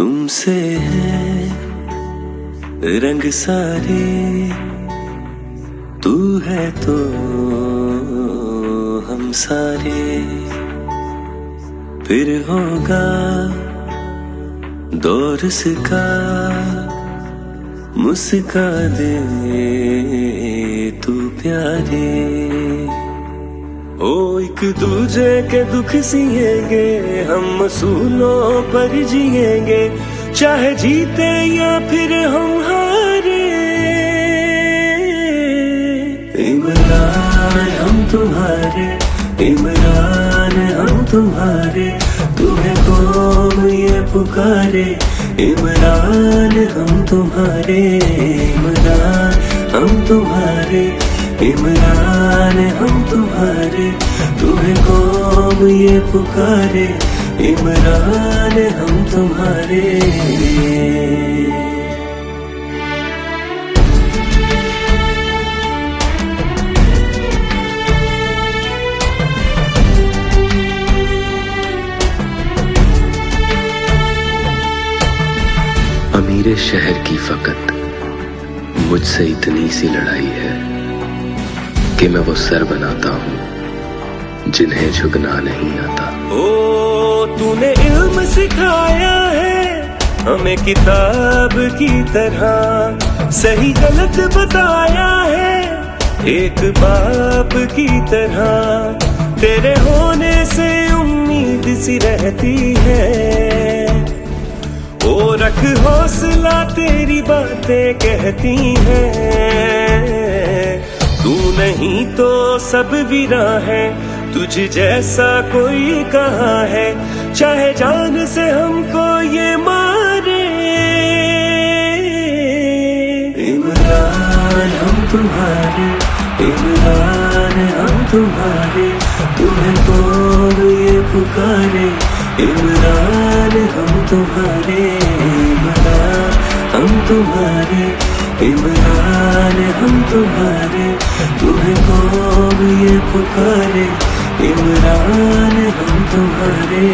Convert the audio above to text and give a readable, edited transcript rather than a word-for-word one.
तुमसे है रंग सारे, तू है तो हम सारे। फिर होगा दौर का, मुस्का दे तू प्यारे। ओ एक दूजे के दुख सिएंगे, हम सूलों पर जिएंगे, चाहे जीते या फिर हम हारे। इमरान हम तुम्हारे, इमरान हम तुम्हारे, तुम्हें कौम ये पुकारे। इमरान हम तुम्हारे, इमरान हम तुम्हारे, इमरान हम तुम्हारे, तुम्हें कौम ये पुकारे। इमरान हम तुम्हारे। अमीरे शहर की फकत मुझसे इतनी सी लड़ाई है कि मैं वो सर बनाता हूँ जिन्हें झुकना नहीं आता। ओ तूने इल्म सिखाया है हमें किताब की तरह, सही गलत बताया है एक बाप की तरह। तेरे होने से उम्मीद सी रहती है, ओ रख हौसला तेरी बातें कहती हैं। तू नहीं तो सब वीरा है, तुझ जैसा कोई कहाँ है, चाहे जान से हमको ये मारे। इमरान हम तुम्हारे, इमरान हम तुम्हारे, तुम्हें कौन ये पुकारे। इमरान हम तुम्हारे, इमरान हम तुम्हारे, इमरान हम तुम्हारे, तुम्हें कौन ये पुकारे। इमरान हम तुम्हारे।